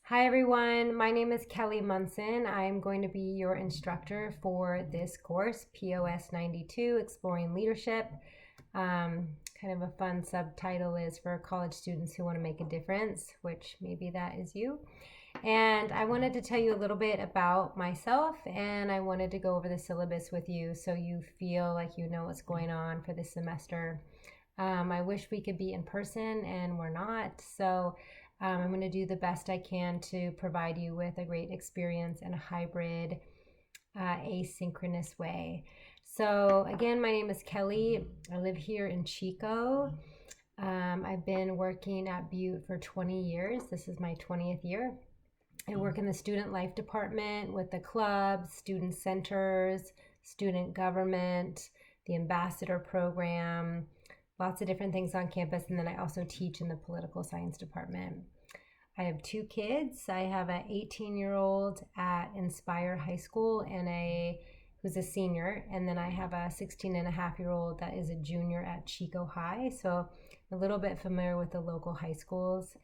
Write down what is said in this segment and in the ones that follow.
Hi everyone, my name is Kelly Munson. I'm going to be your instructor for this course, POS 92, Exploring Leadership. Kind of a fun subtitle is for college students who want to make a difference, which maybe that is you. And I wanted to tell you a little bit about myself, and I wanted to go over the syllabus with you so you feel like you know what's going on for this semester. I wish we could be in person, and we're not. So I'm going to do the best I can to provide you with a great experience in a hybrid, asynchronous way. So again, my name is Kelly. I live here in Chico. I've been working at Butte for 20 years. This is my 20th year. I work in the student life department with the clubs, student centers, student government, the ambassador program, lots of different things on campus. And then I also teach in the political science department. I have two kids. I have an 18-year-old at Inspire High School and who's a senior. And then I have a 16-and-a-half-year-old that is a junior at Chico High. So a little bit familiar with the local high schools.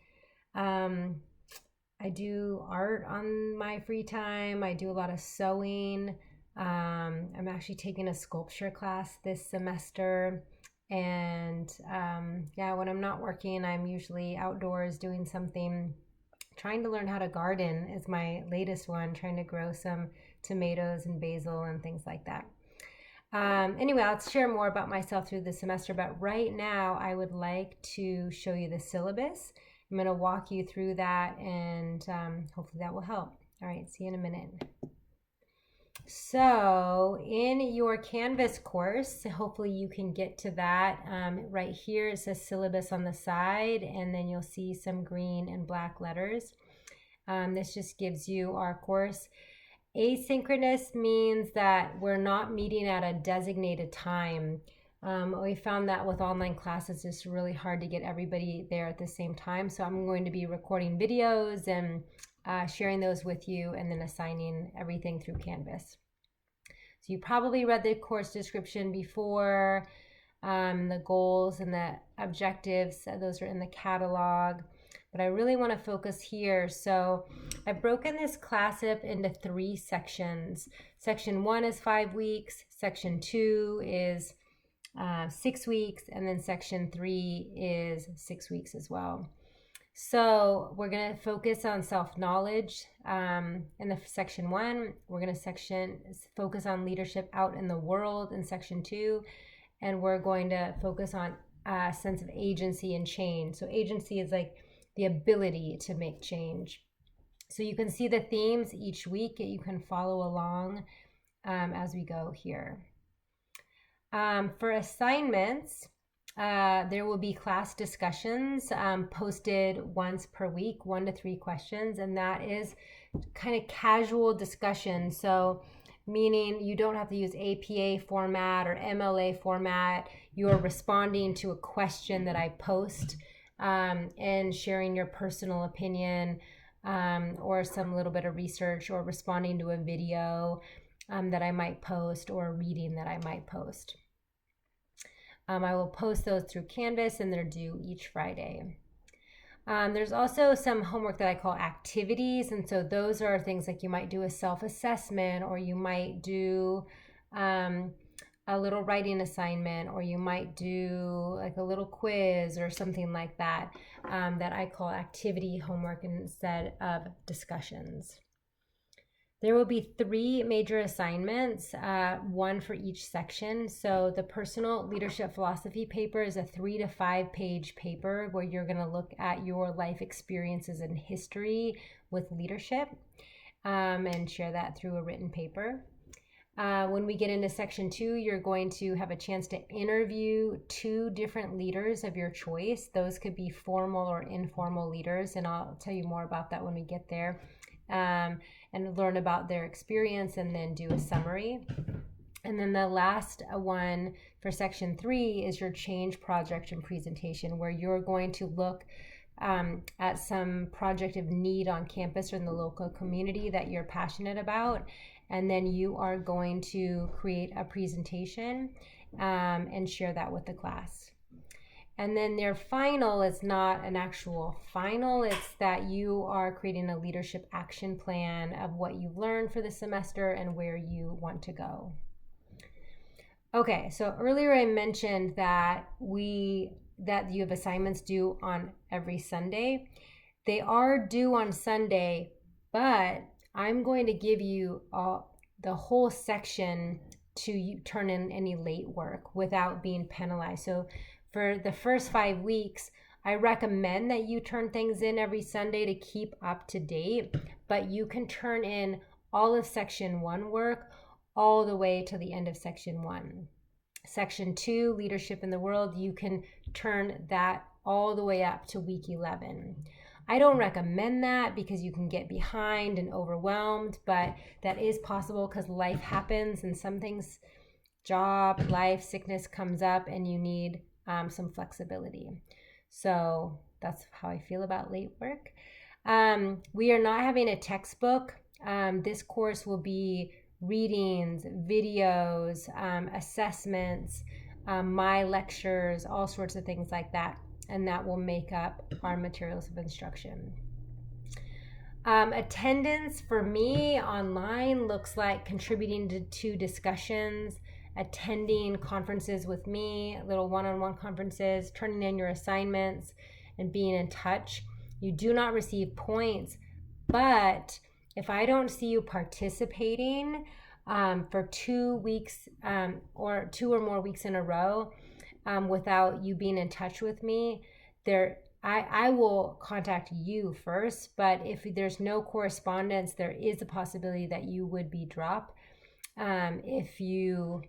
I do art on my free time. I do a lot of sewing. I'm actually taking a sculpture class this semester. And when I'm not working, I'm usually outdoors doing something. Trying to learn how to garden is my latest one, trying to grow some tomatoes and basil and things like that. Anyway, I'll share more about myself through the semester, but right now I would like to show you the syllabus. I'm going to walk you through that, and hopefully that will help. All right, see you in a minute. So in your Canvas course, hopefully you can get to that. Right here it says syllabus on the side, and then you'll see some green and black letters. This just gives you our course. Asynchronous means that we're not meeting at a designated time. We found that with online classes, it's really hard to get everybody there at the same time. So I'm going to be recording videos and sharing those with you, and then assigning everything through Canvas. So you probably read the course description before, the goals and the objectives, those are in the catalog. But I really want to focus here. So I've broken this class up into 3 sections. Section 1 is 5 weeks, Section 2 is 6 weeks, and then Section 3 is 6 weeks as well. So we're going to focus on self-knowledge in the Section 1. We're going to focus on leadership out in the world in Section 2. And we're going to focus on a sense of agency and change. So agency is like the ability to make change. So you can see the themes each week. You can follow along as we go here. For assignments, there will be class discussions posted once per week, 1 to 3 questions, and that is kind of casual discussion. So meaning you don't have to use APA format or MLA format. You're responding to a question that I post and sharing your personal opinion or some little bit of research, or responding to a video that I might post, or a reading that I might post. I will post those through Canvas, and they're due each Friday. There's also some homework that I call activities, and so those are things like you might do a self-assessment, or you might do a little writing assignment, or you might do like a little quiz or something like that, that I call activity homework instead of discussions. There will be 3 major assignments, 1 for each section. So the personal leadership philosophy paper is a 3 to 5 page paper where you're going to look at your life experiences and history with leadership and share that through a written paper. When we get into section 2, you're going to have a chance to interview 2 different leaders of your choice. Those could be formal or informal leaders, and I'll tell you more about that when we get there. And learn about their experience, and then do a summary. And then the last one for section 3 is your change project and presentation, where you're going to look at some project of need on campus or in the local community that you're passionate about. And then you are going to create a presentation and share that with the class. And then their final is not an actual final, it's that you are creating a leadership action plan of what you've learned for the semester and where you want to go. Okay, so earlier I mentioned that you have assignments due on every Sunday. They are due on Sunday, but I'm going to give you the whole section to turn in any late work without being penalized. So for the first 5 weeks, I recommend that you turn things in every Sunday to keep up to date, but you can turn in all of section 1 work all the way to the end of section 1. Section 2, leadership in the world, you can turn that all the way up to week 11. I don't recommend that because you can get behind and overwhelmed, but that is possible because life happens and some things, job, life, sickness comes up and you need some flexibility. So that's how I feel about late work. We are not having a textbook. This course will be readings, videos, assessments, my lectures, all sorts of things like that. And that will make up our materials of instruction. Attendance for me online looks like contributing to discussions, attending conferences with me, little one-on-one conferences, turning in your assignments, and being in touch. You do not receive points, but if I don't see you participating for 2 weeks or 2 or more weeks in a row without you being in touch with me, I will contact you first, but if there's no correspondence, there is a possibility that you would be dropped if you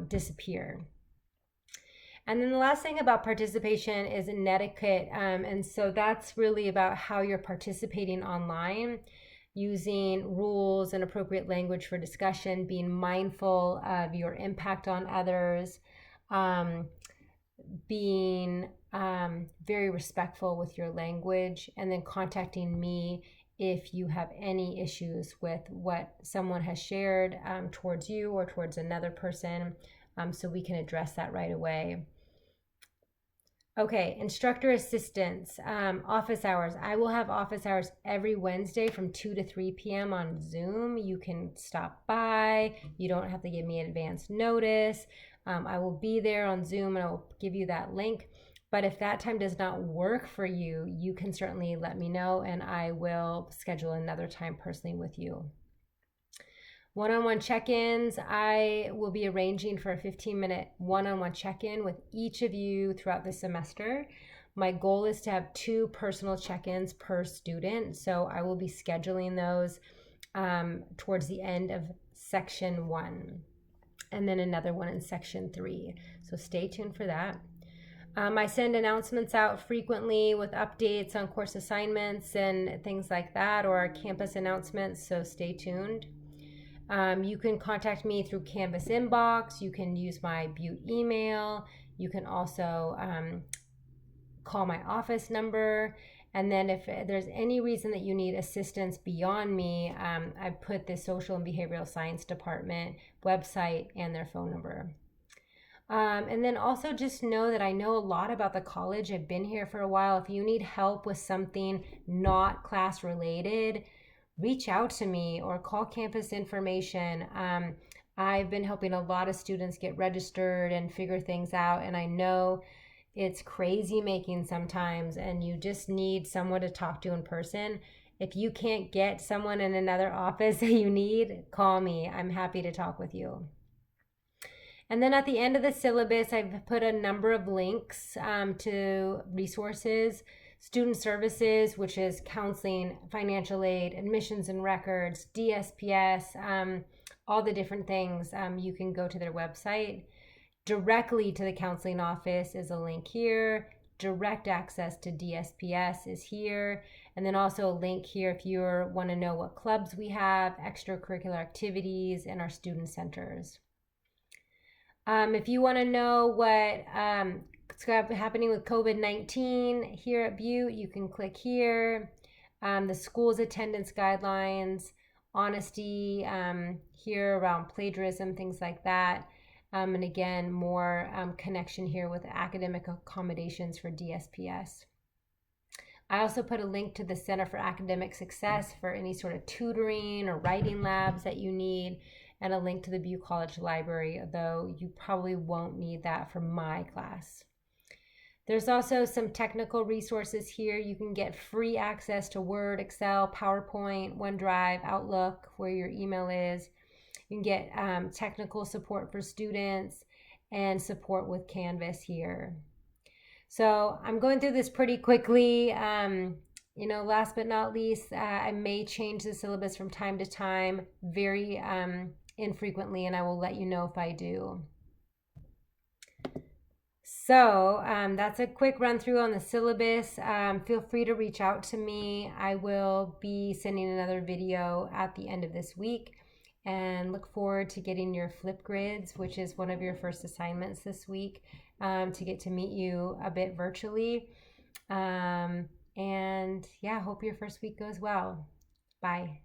disappear. And then the last thing about participation is an etiquette. And so that's really about how you're participating online, using rules and appropriate language for discussion, being mindful of your impact on others, being very respectful with your language, and then contacting me if you have any issues with what someone has shared towards you or towards another person, so we can address that right away. Okay, instructor assistance, office hours. I will have office hours every Wednesday from 2 to 3 p.m. on Zoom. You can stop by. You don't have to give me advance notice. I will be there on Zoom and I will give you that link. But if that time does not work for you, you can certainly let me know and I will schedule another time personally with you. One-on-one check-ins, I will be arranging for a 15-minute one-on-one check-in with each of you throughout the semester. My goal is to have 2 personal check-ins per student, so I will be scheduling those towards the end of section 1, and then another one in section 3. So stay tuned for that. I send announcements out frequently with updates on course assignments and things like that, or campus announcements, so stay tuned. You can contact me through Canvas inbox. You can use my Butte email. You can also call my office number. And then if there's any reason that you need assistance beyond me, I've put the social and behavioral science department website and their phone number. And then also just know that I know a lot about the college. I've been here for a while. If you need help with something not class related, reach out to me or call campus information. I've been helping a lot of students get registered and figure things out, and I know it's crazy making sometimes and you just need someone to talk to in person. If you can't get someone in another office that you need, call me. I'm happy to talk with you. And then at the end of the syllabus, I've put a number of links to resources, student services, which is counseling, financial aid, admissions and records, DSPS, all the different things. You can go to their website. Directly to the counseling office is a link here. Direct access to DSPS is here. And then also a link here if you want to know what clubs we have, extracurricular activities, and our student centers. If you want to know what is happening with COVID-19 here at Butte, you can click here. The school's attendance guidelines, honesty here around plagiarism, things like that. And again, more connection here with academic accommodations for DSPS. I also put a link to the Center for Academic Success for any sort of tutoring or writing labs that you need, and a link to the Butte College Library, though you probably won't need that for my class. There's also some technical resources here. You can get free access to Word, Excel, PowerPoint, OneDrive, Outlook, where your email is. You can get technical support for students and support with Canvas here. So I'm going through this pretty quickly. Last but not least, I may change the syllabus from time to time, very infrequently, and I will let you know if I do. So that's a quick run through on the syllabus. Feel free to reach out to me. I will be sending another video at the end of this week, and look forward to getting your flip grids, which is one of your first assignments this week, to get to meet you a bit virtually. And yeah, hope your first week goes well. Bye.